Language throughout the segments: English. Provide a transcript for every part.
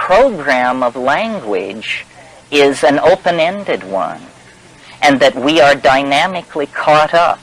program of language is an open-ended one, and that we are dynamically caught up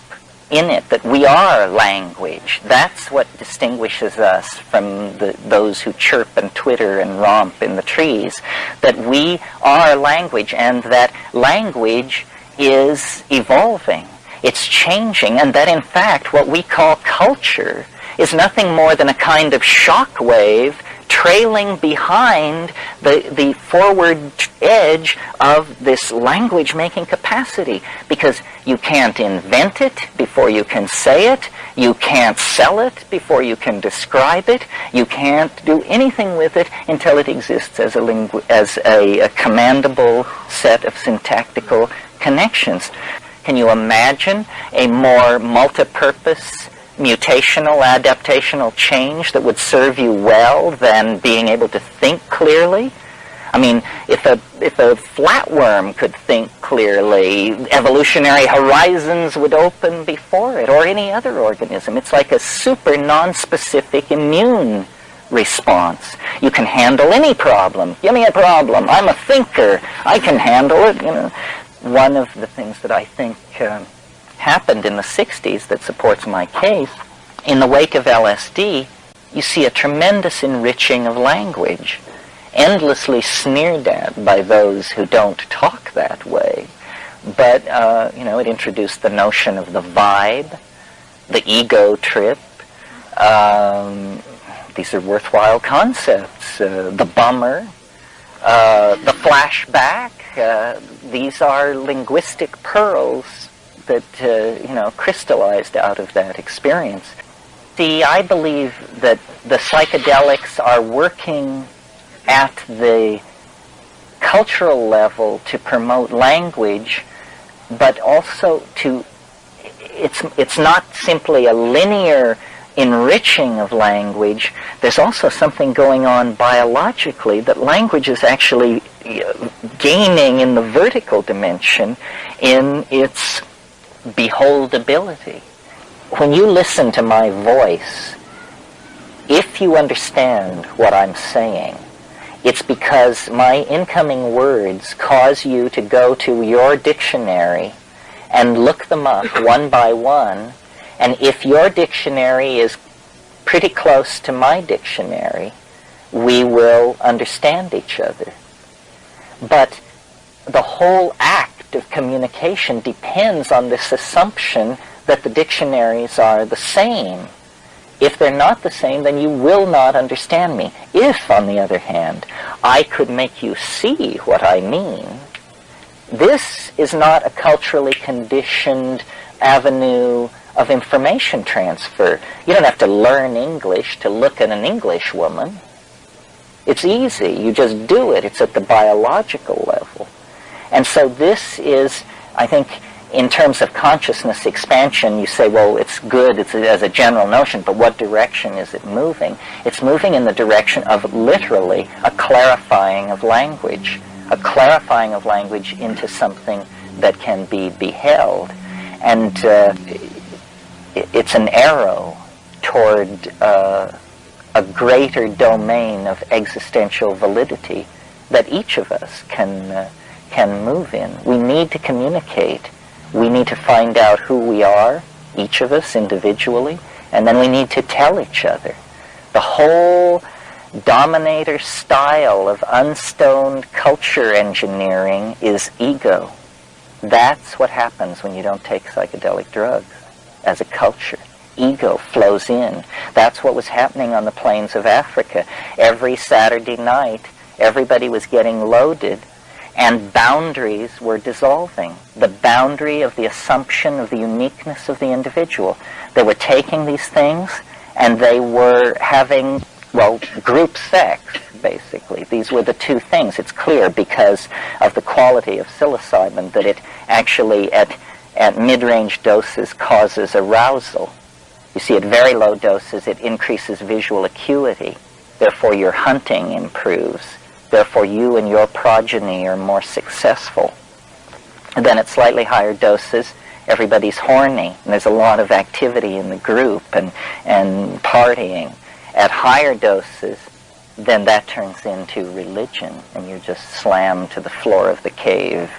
in it, that we are language. That's what distinguishes us from those who chirp and twitter and romp in the trees, that we are language, and that language is evolving, it's changing, and that in fact what we call culture is nothing more than a kind of shock wave trailing behind the forward edge of this language-making capacity, because you can't invent it before you can say it, you can't sell it before you can describe it, you can't do anything with it until it exists as a commandable set of syntactical connections. Can you imagine a more multi-purpose mutational, adaptational change that would serve you well than being able to think clearly? I mean, if a flatworm could think clearly, evolutionary horizons would open before it, or any other organism. It's like a super non-specific immune response. You can handle any problem. Give me a problem. I'm a thinker. I can handle it. You know, one of the things that I think happened in the 60s that supports my case, in the wake of LSD, you see a tremendous enriching of language, endlessly sneered at by those who don't talk that way. But, it introduced the notion of the vibe, the ego trip. These are worthwhile concepts. The bummer, the flashback. These are linguistic pearls that, crystallized out of that experience. See, I believe that the psychedelics are working at the cultural level to promote language, but also it's not simply a linear enriching of language. There's also something going on biologically, that language is actually gaining in the vertical dimension in its beholdability. When you listen to my voice, if you understand what I'm saying, it's because my incoming words cause you to go to your dictionary and look them up one by one, and if your dictionary is pretty close to my dictionary, we will understand each other. But the whole act of communication depends on this assumption that the dictionaries are the same. If they're not the same, then you will not understand me. If, on the other hand, I could make you see what I mean, this is not a culturally conditioned avenue of information transfer. You don't have to learn English to look at an English woman. It's easy. You just do it. It's at the biological level. And so this is, I think, in terms of consciousness expansion, you say, well, it's good as a general notion, but what direction is it moving? It's moving in the direction of literally a clarifying of language into something that can be beheld. And it's an arrow toward a greater domain of existential validity that each of us can move in. We need to communicate. We need to find out who we are, each of us individually, and then we need to tell each other. The whole dominator style of unstoned culture engineering is ego. That's what happens when you don't take psychedelic drugs as a culture. Ego flows in. That's what was happening on the plains of Africa. Every Saturday night, everybody was getting loaded, and boundaries were dissolving. The boundary of the assumption of the uniqueness of the individual. They were taking these things and they were having, group sex, basically. These were the two things. It's clear because of the quality of psilocybin that it actually, at mid-range doses, causes arousal. You see, at very low doses, it increases visual acuity. Therefore, your hunting improves. Therefore, you and your progeny are more successful. And then at slightly higher doses, everybody's horny, and there's a lot of activity in the group and partying. At higher doses, then that turns into religion, and you're just slammed to the floor of the cave